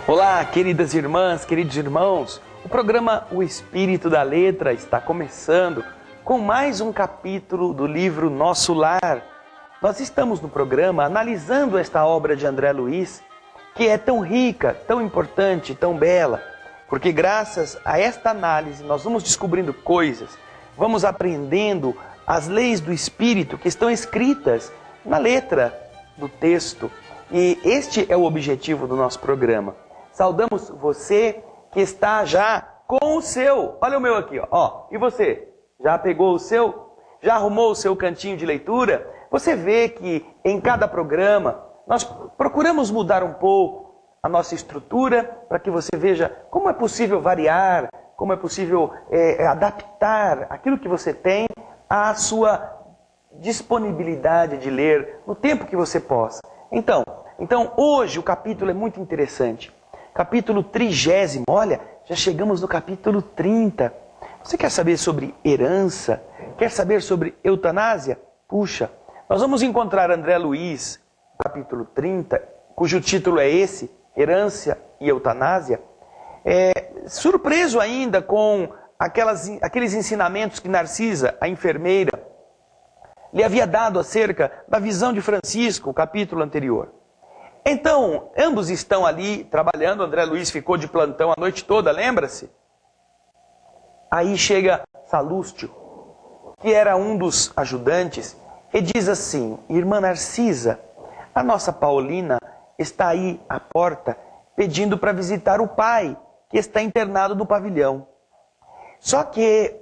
Olá, queridas irmãs, queridos irmãos. O programa O Espírito da Letra está começando com mais um capítulo do livro Nosso Lar. Nós estamos no programa analisando esta obra de André Luiz, que é tão rica, tão importante, tão bela, porque graças a esta análise nós vamos descobrindo coisas, vamos aprendendo as leis do Espírito que estão escritas na letra do texto. E este é o objetivo do nosso programa. Saudamos você que está já com o seu. Olha o meu aqui, ó. E você? Já pegou o seu? Já arrumou o seu cantinho de leitura? Você vê que em cada programa nós procuramos mudar um pouco a nossa estrutura para que você veja como é possível variar, como é possível adaptar aquilo que você tem à sua disponibilidade de ler no tempo que você possa. Então hoje o capítulo é muito interessante. Capítulo 30, olha, já chegamos no capítulo 30. Você quer saber sobre herança? Quer saber sobre eutanásia? Puxa, nós vamos encontrar André Luiz, capítulo 30, cujo título é esse, Herança e Eutanásia. Surpreso ainda com aqueles ensinamentos que Narcisa, a enfermeira, lhe havia dado acerca da visão de Francisco, o capítulo anterior. Então, ambos estão ali trabalhando. André Luiz ficou de plantão a noite toda, lembra-se? Aí chega Salústio, que era um dos ajudantes, e diz assim: Irmã Narcisa, a nossa Paulina está aí à porta pedindo para visitar o pai, que está internado no pavilhão. Só que,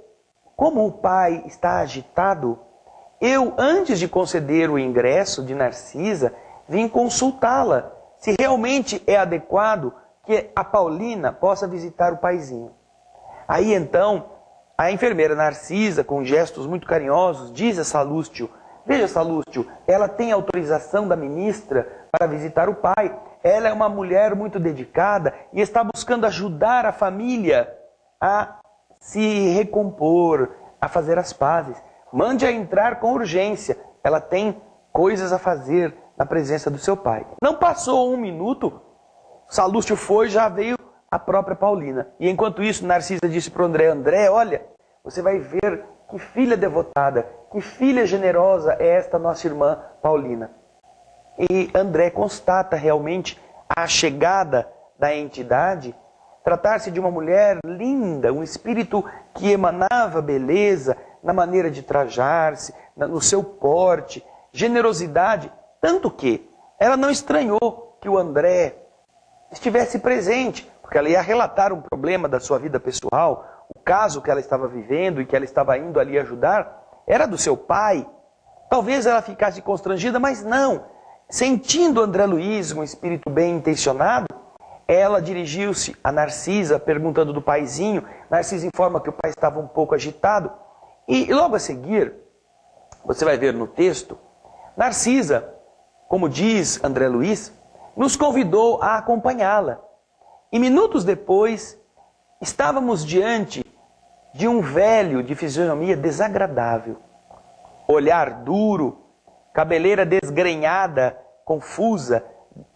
como o pai está agitado, eu, antes de conceder o ingresso de Narcisa, vim consultá-la, se realmente é adequado que a Paulina possa visitar o paizinho. Aí então, a enfermeira Narcisa, com gestos muito carinhosos, diz a Salústio: veja, Salústio, ela tem autorização da ministra para visitar o pai. Ela é uma mulher muito dedicada e está buscando ajudar a família a se recompor, a fazer as pazes. Mande-a entrar com urgência, ela tem coisas a fazer na presença do seu pai. Não passou um minuto, Salústio foi, já veio a própria Paulina. E enquanto isso, Narcisa disse para o André: André, olha, você vai ver que filha devotada, que filha generosa é esta nossa irmã Paulina. E André constata realmente a chegada da entidade, tratar-se de uma mulher linda, um espírito que emanava beleza na maneira de trajar-se, no seu porte, generosidade, tanto que ela não estranhou que o André estivesse presente, porque ela ia relatar um problema da sua vida pessoal, o caso que ela estava vivendo e que ela estava indo ali ajudar, era do seu pai. Talvez ela ficasse constrangida, mas não. Sentindo André Luiz um espírito bem intencionado, ela dirigiu-se a Narcisa, perguntando do paizinho. Narcisa informa que o pai estava um pouco agitado. E logo a seguir, você vai ver no texto, Narcisa, como diz André Luiz, nos convidou a acompanhá-la. E minutos depois, estávamos diante de um velho de fisionomia desagradável. Olhar duro, cabeleira desgrenhada, confusa,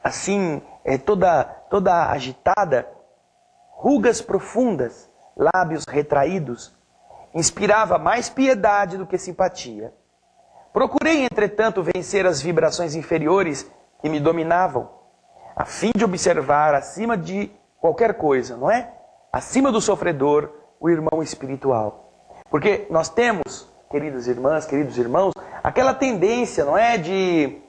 assim, toda agitada, rugas profundas, lábios retraídos, inspirava mais piedade do que simpatia. Procurei, entretanto, vencer as vibrações inferiores que me dominavam, a fim de observar acima de qualquer coisa, não é? Acima do sofredor, o irmão espiritual. Porque nós temos, queridas irmãs, queridos irmãos, aquela tendência, não é? De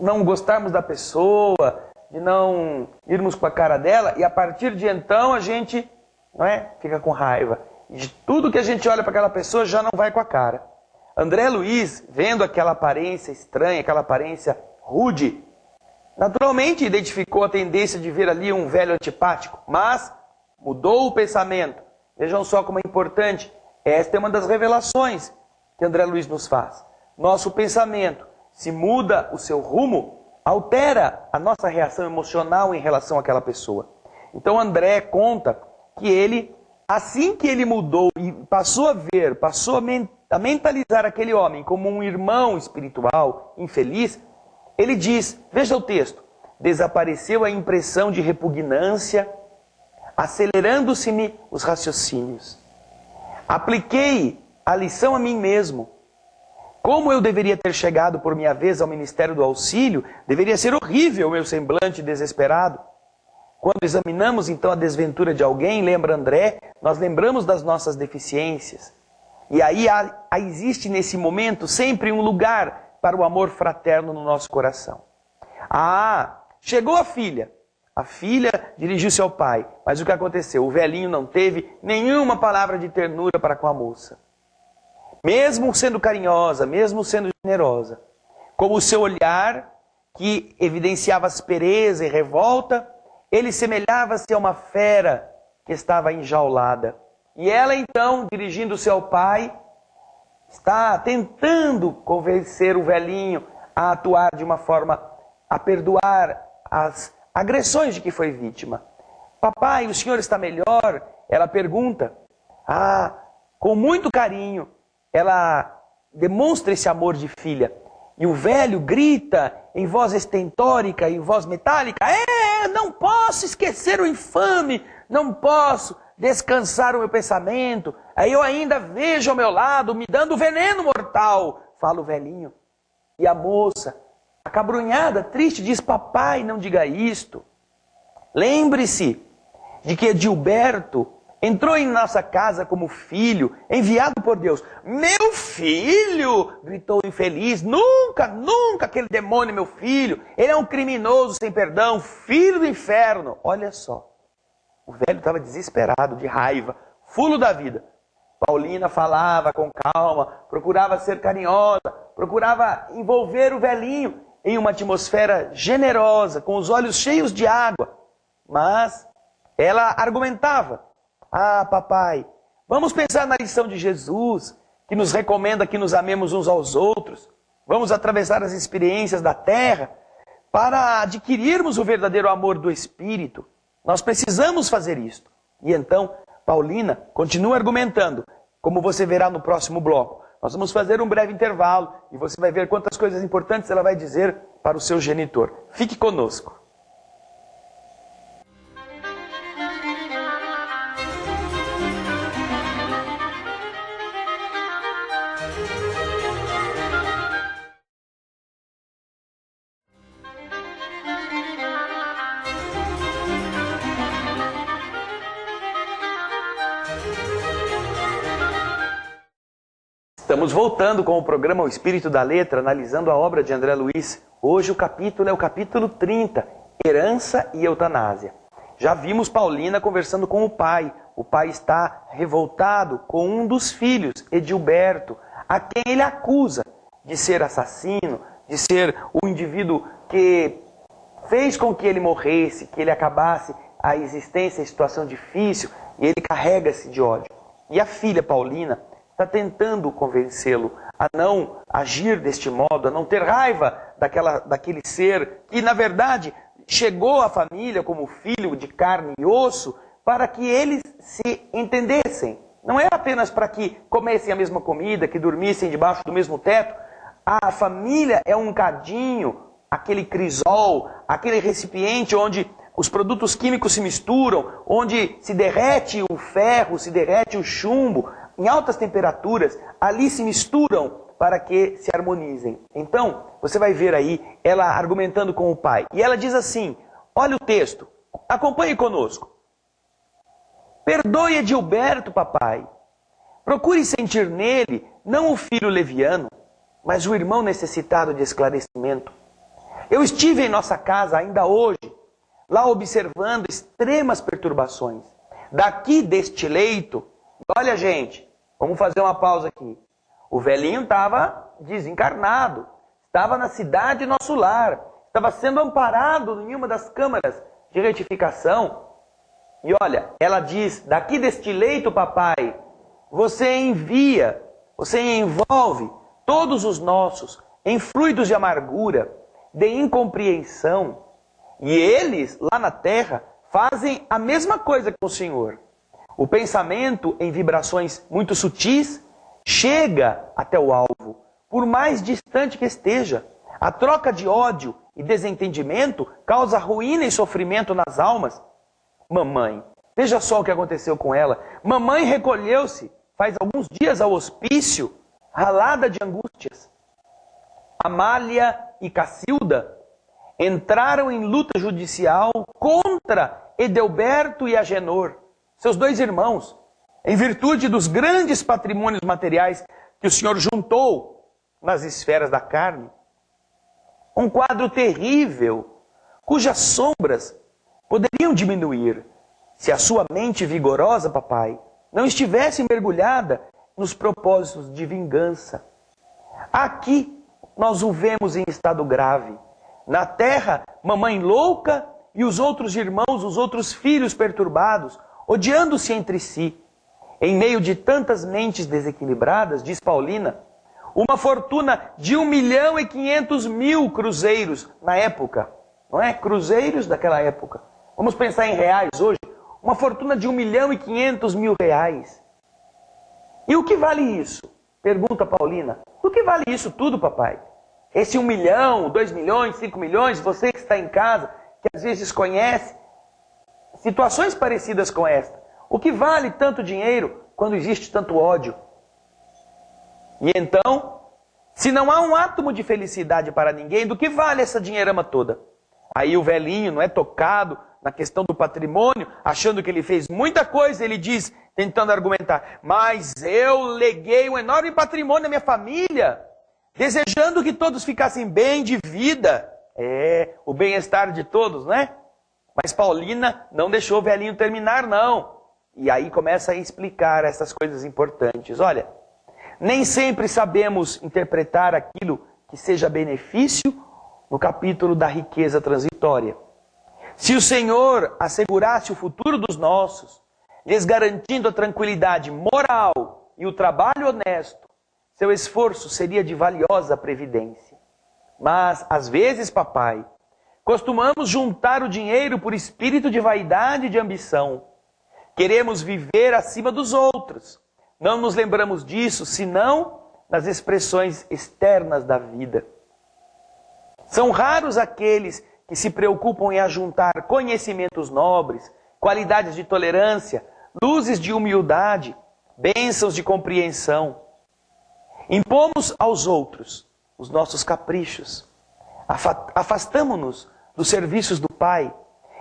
não gostarmos da pessoa, de não irmos com a cara dela, e a partir de então a gente, não é? Fica com raiva. De tudo que a gente olha para aquela pessoa já não vai com a cara. André Luiz, vendo aquela aparência estranha, aquela aparência rude, naturalmente identificou a tendência de ver ali um velho antipático, mas mudou o pensamento. Vejam só como é importante. Esta é uma das revelações que André Luiz nos faz. Nosso pensamento, se muda o seu rumo, altera a nossa reação emocional em relação àquela pessoa. Então André conta que ele, assim que ele mudou e passou a ver, passou a mentalizar aquele homem como um irmão espiritual infeliz, ele diz, veja o texto, desapareceu a impressão de repugnância, acelerando-se-me os raciocínios. Apliquei a lição a mim mesmo. Como eu deveria ter chegado por minha vez ao Ministério do Auxílio, deveria ser horrível o meu semblante desesperado. Quando examinamos então a desventura de alguém, lembra André, nós lembramos das nossas deficiências. E aí existe nesse momento sempre um lugar para o amor fraterno no nosso coração. Chegou a filha. A filha dirigiu-se ao pai. Mas o que aconteceu? O velhinho não teve nenhuma palavra de ternura para com a moça. Mesmo sendo carinhosa, mesmo sendo generosa, como o seu olhar, que evidenciava aspereza e revolta, ele semelhava-se a uma fera que estava enjaulada. E ela então, dirigindo-se ao pai, está tentando convencer o velhinho a atuar de uma forma, a perdoar as agressões de que foi vítima. Papai, o senhor está melhor? Ela pergunta. Com muito carinho, ela demonstra esse amor de filha. E o velho grita em voz estentórica, em voz metálica, não posso esquecer o infame, não posso descansar o meu pensamento, aí eu ainda vejo ao meu lado, me dando veneno mortal, fala o velhinho. E a moça, acabrunhada, triste, diz, papai, não diga isto. Lembre-se de que Edilberto entrou em nossa casa como filho, enviado por Deus. Meu filho! Gritou o infeliz. Nunca, nunca aquele demônio, meu filho. Ele é um criminoso sem perdão, filho do inferno. Olha só. O velho estava desesperado, de raiva, fulo da vida. Paulina falava com calma, procurava ser carinhosa, procurava envolver o velhinho em uma atmosfera generosa, com os olhos cheios de água. Mas ela argumentava. Papai, vamos pensar na lição de Jesus, que nos recomenda que nos amemos uns aos outros. Vamos atravessar as experiências da terra para adquirirmos o verdadeiro amor do Espírito. Nós precisamos fazer isto. E então, Paulina continua argumentando, como você verá no próximo bloco. Nós vamos fazer um breve intervalo e você vai ver quantas coisas importantes ela vai dizer para o seu genitor. Fique conosco. Estamos voltando com o programa O Espírito da Letra, analisando a obra de André Luiz. Hoje o capítulo é o capítulo 30, Herança e Eutanásia. Já vimos Paulina conversando com o pai. O pai está revoltado com um dos filhos, Edilberto, a quem ele acusa de ser assassino, de ser o indivíduo que fez com que ele morresse, que ele acabasse a existência em situação difícil, e ele carrega-se de ódio. E a filha Paulina está tentando convencê-lo a não agir deste modo, a não ter raiva daquele ser que, na verdade, chegou à família como filho de carne e osso para que eles se entendessem. Não é apenas para que comessem a mesma comida, que dormissem debaixo do mesmo teto. A família é um cadinho, aquele crisol, aquele recipiente onde os produtos químicos se misturam, onde se derrete o ferro, se derrete o chumbo, em altas temperaturas, ali se misturam para que se harmonizem. Então, você vai ver aí ela argumentando com o pai. E ela diz assim, olha o texto, acompanhe conosco. Perdoe Edilberto, papai. Procure sentir nele, não o filho leviano, mas o irmão necessitado de esclarecimento. Eu estive em nossa casa ainda hoje, lá observando extremas perturbações. Daqui deste leito, olha gente, vamos fazer uma pausa aqui. O velhinho estava desencarnado, estava na cidade Nosso Lar, estava sendo amparado em uma das câmaras de retificação. E olha, ela diz, daqui deste leito, papai, você envia, você envolve todos os nossos em fluidos de amargura, de incompreensão. E eles, lá na terra, fazem a mesma coisa com o Senhor. O pensamento, em vibrações muito sutis, chega até o alvo, por mais distante que esteja. A troca de ódio e desentendimento causa ruína e sofrimento nas almas. Mamãe, veja só o que aconteceu com ela. Mamãe recolheu-se faz alguns dias ao hospício, ralada de angústias. Amália e Cacilda entraram em luta judicial contra Edelberto e Agenor, seus dois irmãos, em virtude dos grandes patrimônios materiais que o Senhor juntou nas esferas da carne. Um quadro terrível, cujas sombras poderiam diminuir se a sua mente vigorosa, papai, não estivesse mergulhada nos propósitos de vingança. Aqui nós o vemos em estado grave. Na terra, mamãe louca e os outros irmãos, os outros filhos perturbados, odiando-se entre si. Em meio de tantas mentes desequilibradas, diz Paulina, uma fortuna de 1.500.000 cruzeiros na época. Não é? Cruzeiros daquela época. Vamos pensar em reais hoje. Uma fortuna de 1.500.000 reais. E o que vale isso? Pergunta Paulina. O que vale isso tudo, papai? Esse 1 milhão, 2 milhões, 5 milhões, você que está em casa, que às vezes conhece situações parecidas com esta. O que vale tanto dinheiro quando existe tanto ódio? E então, se não há um átomo de felicidade para ninguém, do que vale essa dinheirama toda? Aí o velhinho, não é, tocado na questão do patrimônio, achando que ele fez muita coisa, ele diz, tentando argumentar, mas eu leguei um enorme patrimônio à minha família, desejando que todos ficassem bem de vida. É, o bem-estar de todos, né? Mas Paulina não deixou o velhinho terminar, não. E aí começa a explicar essas coisas importantes. Olha, nem sempre sabemos interpretar aquilo que seja benefício no capítulo da riqueza transitória. Se o Senhor assegurasse o futuro dos nossos, lhes garantindo a tranquilidade moral e o trabalho honesto, seu esforço seria de valiosa previdência. Mas, às vezes, papai, costumamos juntar o dinheiro por espírito de vaidade e de ambição. Queremos viver acima dos outros. Não nos lembramos disso, senão nas expressões externas da vida. São raros aqueles que se preocupam em ajuntar conhecimentos nobres, qualidades de tolerância, luzes de humildade, bênçãos de compreensão. Impomos aos outros os nossos caprichos. Afastamo-nos dos serviços do Pai.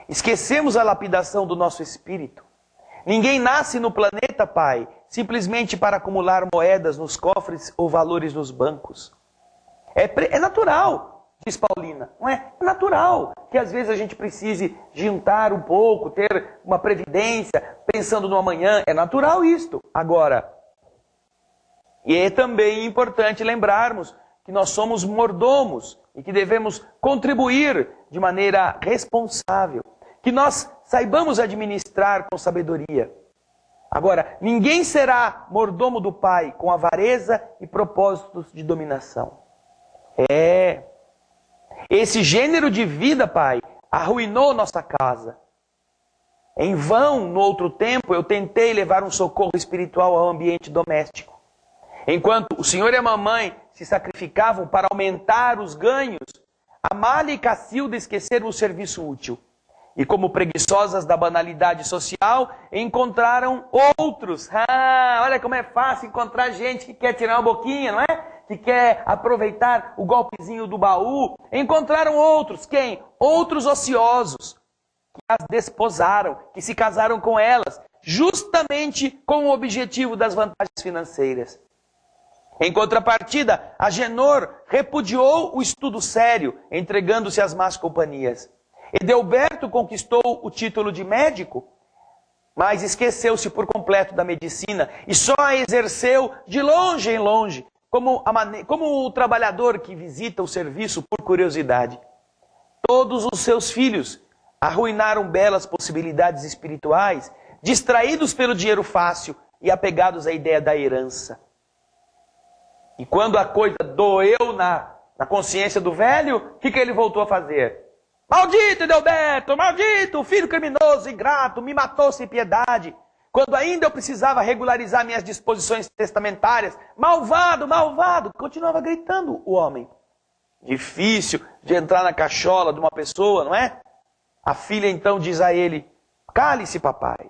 Esquecemos a lapidação do nosso espírito. Ninguém nasce no planeta, Pai, simplesmente para acumular moedas nos cofres ou valores nos bancos. É natural, diz Paulina, não é? É natural que às vezes a gente precise juntar um pouco, ter uma previdência, pensando no amanhã. É natural isto. Agora, e é também importante lembrarmos que nós somos mordomos e que devemos contribuir de maneira responsável. Que nós saibamos administrar com sabedoria. Agora, ninguém será mordomo do Pai com avareza e propósitos de dominação. Esse gênero de vida, Pai, arruinou nossa casa. Em vão, no outro tempo, eu tentei levar um socorro espiritual ao ambiente doméstico. Enquanto o senhor e a mamãe se sacrificavam para aumentar os ganhos, Amália e Cacilda esqueceram o serviço útil. E como preguiçosas da banalidade social, encontraram outros. Olha como é fácil encontrar gente que quer tirar uma boquinha, não é? Que quer aproveitar o golpezinho do baú. Encontraram outros. Quem? Outros ociosos. Que as desposaram, que se casaram com elas, justamente com o objetivo das vantagens financeiras. Em contrapartida, Agenor repudiou o estudo sério, entregando-se às más companhias. Edelberto conquistou o título de médico, mas esqueceu-se por completo da medicina e só a exerceu de longe em longe, como o trabalhador que visita o serviço por curiosidade. Todos os seus filhos arruinaram belas possibilidades espirituais, distraídos pelo dinheiro fácil e apegados à ideia da herança. E quando a coisa doeu na consciência do velho, o que ele voltou a fazer? Maldito Edelberto, maldito, filho criminoso, ingrato, me matou sem piedade. Quando ainda eu precisava regularizar minhas disposições testamentárias, malvado, malvado, continuava gritando o homem. difícil de entrar na cachola de uma pessoa, não é? A filha então diz a ele: cale-se, papai.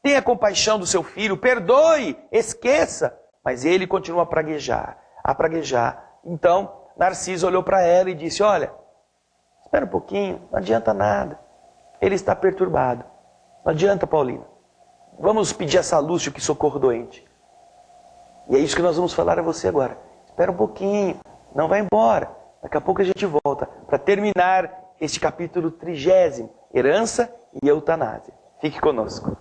Tenha compaixão do seu filho, perdoe, esqueça. Mas ele continua a praguejar, a praguejar. Então, Narciso olhou para ela e disse: olha, espera um pouquinho, não adianta nada. Ele está perturbado. Não adianta, Paulina. Vamos pedir a Salúcio que socorra o doente. E é isso que nós vamos falar a você agora. Espera um pouquinho, não vai embora. Daqui a pouco a gente volta para terminar este capítulo 30, Herança e Eutanásia. Fique conosco.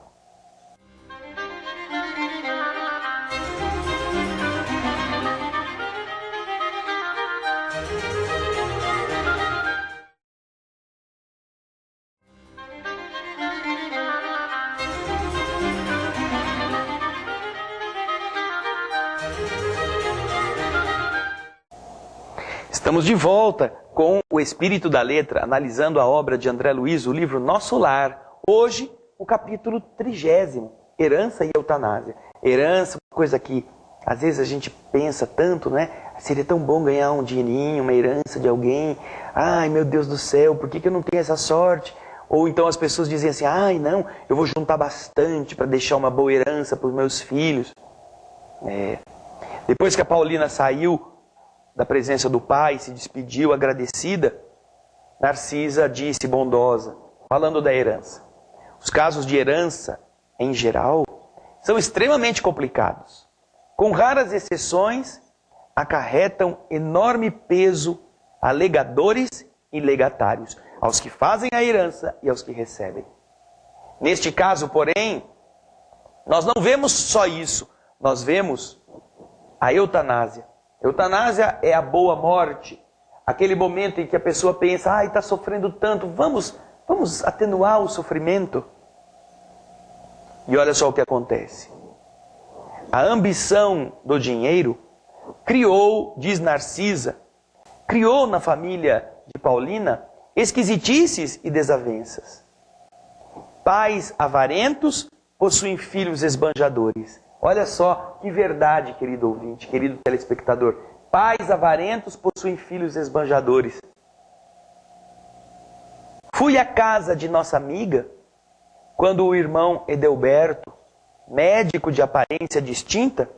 Estamos de volta com o Espírito da Letra, analisando a obra de André Luiz, o livro Nosso Lar. Hoje, o capítulo 30, Herança e Eutanásia. Herança, uma coisa que às vezes a gente pensa tanto, né? Seria tão bom ganhar um dinheirinho, uma herança de alguém. Ai, meu Deus do céu, por que eu não tenho essa sorte? Ou então as pessoas dizem assim: ai, não, eu vou juntar bastante para deixar uma boa herança para os meus filhos. Depois que a Paulina saiu da presença do pai, se despediu agradecida, Narcisa disse bondosa, falando da herança: os casos de herança, em geral, são extremamente complicados. Com raras exceções, acarretam enorme peso a legadores e legatários, aos que fazem a herança e aos que recebem. Neste caso, porém, nós não vemos só isso, nós vemos a eutanásia. Eutanásia é a boa morte, aquele momento em que a pessoa pensa: ai, está sofrendo tanto, vamos atenuar o sofrimento. E olha só o que acontece. A ambição do dinheiro criou, diz Narcisa, criou na família de Paulina esquisitices e desavenças. Pais avarentos possuem filhos esbanjadores. Olha só que verdade, querido ouvinte, querido telespectador. Pais avarentos possuem filhos esbanjadores. Fui à casa de nossa amiga quando o irmão Edelberto, médico de aparência distinta,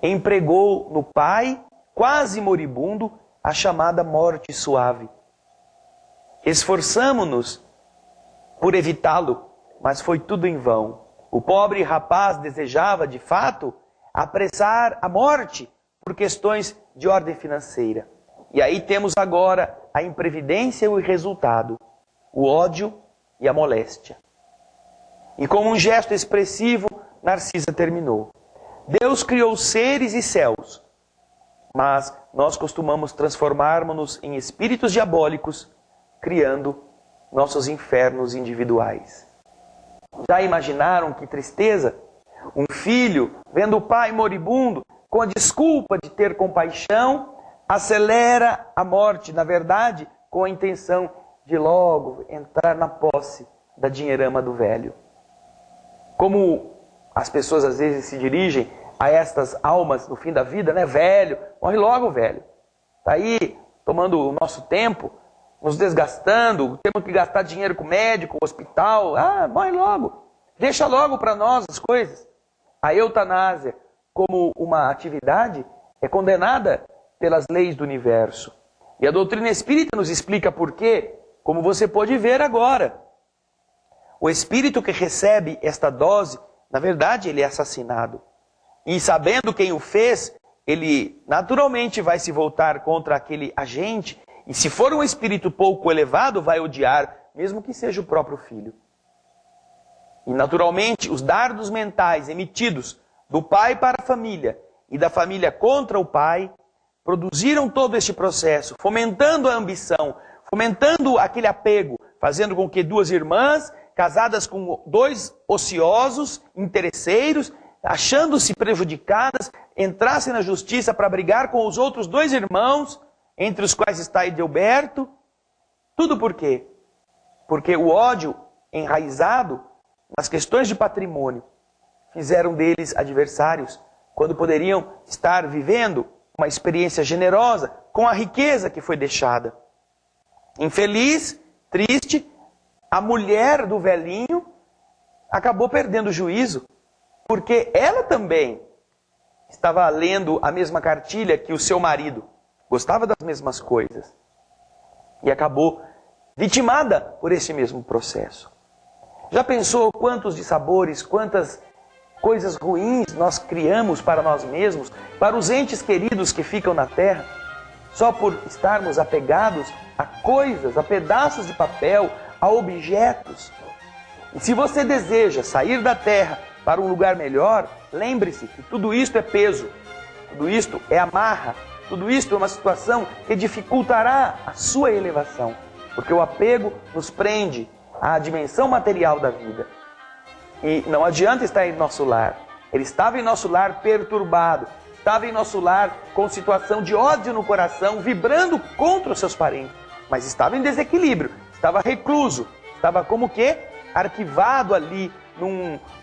empregou no pai, quase moribundo, a chamada morte suave. Esforçamo-nos por evitá-lo, mas foi tudo em vão. O pobre rapaz desejava, de fato, apressar a morte por questões de ordem financeira. E aí temos agora a imprevidência e o resultado, o ódio e a moléstia. E com um gesto expressivo, Narcisa terminou: Deus criou seres e céus, mas nós costumamos transformarmos-nos em espíritos diabólicos, criando nossos infernos individuais. Já imaginaram que tristeza? Um filho, vendo o pai moribundo, com a desculpa de ter compaixão, acelera a morte, na verdade, com a intenção de logo entrar na posse da dinheirama do velho. Como as pessoas às vezes se dirigem a estas almas no fim da vida, né? Velho, morre logo, velho. Está aí tomando o nosso tempo, nos desgastando, temos que gastar dinheiro com médico, hospital. Ah, morre logo. Deixa logo para nós as coisas. A eutanásia, como uma atividade, é condenada pelas leis do universo. E a doutrina espírita nos explica por quê, como você pode ver agora. O espírito que recebe esta dose, na verdade, ele é assassinado. E sabendo quem o fez, ele naturalmente vai se voltar contra aquele agente. E se for um espírito pouco elevado, vai odiar, mesmo que seja o próprio filho. E naturalmente, os dardos mentais emitidos do pai para a família e da família contra o pai, produziram todo este processo, fomentando a ambição, fomentando aquele apego, fazendo com que duas irmãs, casadas com dois ociosos, interesseiros, achando-se prejudicadas, entrassem na justiça para brigar com os outros dois irmãos, entre os quais está Edelberto. Tudo por quê? Porque o ódio enraizado nas questões de patrimônio fizeram deles adversários, quando poderiam estar vivendo uma experiência generosa, com a riqueza que foi deixada. Infeliz, triste, a mulher do velhinho acabou perdendo o juízo, porque ela também estava lendo a mesma cartilha que o seu marido, gostava das mesmas coisas, e acabou vitimada por esse mesmo processo. Já pensou quantos dissabores, quantas coisas ruins nós criamos para nós mesmos, para os entes queridos que ficam na terra, só por estarmos apegados a coisas, a pedaços de papel, a objetos? E se você deseja sair da terra para um lugar melhor, lembre-se que tudo isto é peso, tudo isto é amarra, tudo isto é uma situação que dificultará a sua elevação, porque o apego nos prende à dimensão material da vida. E não adianta estar em nosso lar. Ele estava em nosso lar perturbado, estava em nosso lar com situação de ódio no coração, vibrando contra os seus parentes, mas estava em desequilíbrio, estava recluso, estava como que arquivado ali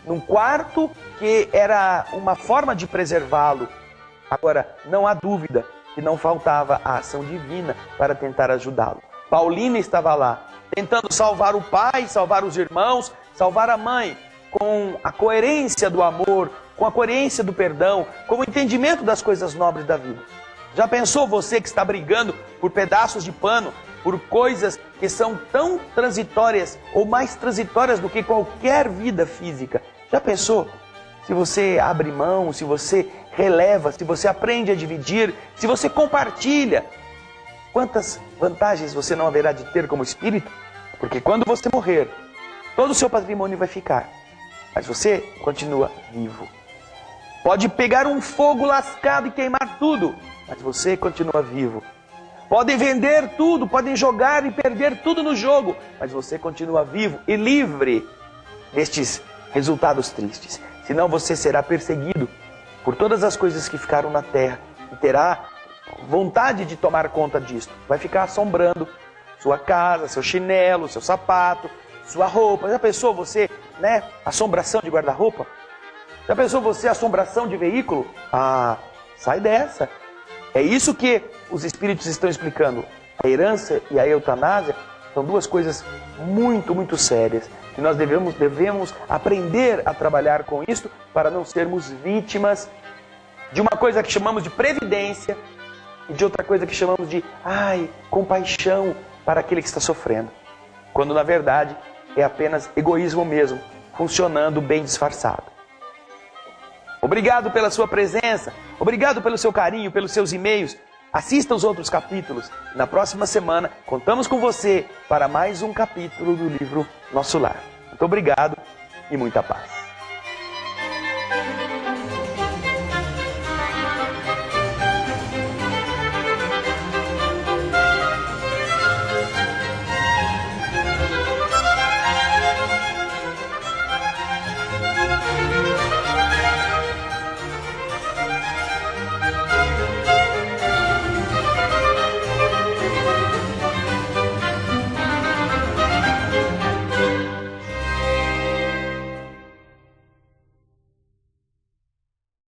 num quarto que era uma forma de preservá-lo. Agora, não há dúvida que não faltava a ação divina para tentar ajudá-lo. Paulina estava lá, tentando salvar o pai, salvar os irmãos, salvar a mãe, com a coerência do amor, com a coerência do perdão, com o entendimento das coisas nobres da vida. Já pensou você que está brigando por pedaços de pano, por coisas que são tão transitórias ou mais transitórias do que qualquer vida física? Já pensou? Se você abre mão, se você releva, se você aprende a dividir, se você compartilha, quantas vantagens você não haverá de ter como espírito? Porque quando você morrer, todo o seu patrimônio vai ficar, mas você continua vivo. Pode pegar um fogo lascado e queimar tudo, mas você continua vivo. Podem vender tudo, podem jogar e perder tudo no jogo, mas você continua vivo e livre destes resultados tristes. Senão você será perseguido por todas as coisas que ficaram na terra e terá vontade de tomar conta disto. Vai ficar assombrando sua casa, seu chinelo, seu sapato, sua roupa. Já pensou você, assombração de guarda-roupa? Já pensou você, assombração de veículo? Ah, sai dessa. É isso que os espíritos estão explicando. A herança e a eutanásia são duas coisas muito, muito sérias. E nós devemos aprender a trabalhar com isso para não sermos vítimas de uma coisa que chamamos de previdência e de outra coisa que chamamos de compaixão para aquele que está sofrendo. Quando na verdade é apenas egoísmo mesmo, funcionando bem disfarçado. Obrigado pela sua presença, obrigado pelo seu carinho, pelos seus e-mails. Assista os outros capítulos. Na próxima semana, contamos com você para mais um capítulo do livro Nosso Lar. Muito obrigado e muita paz.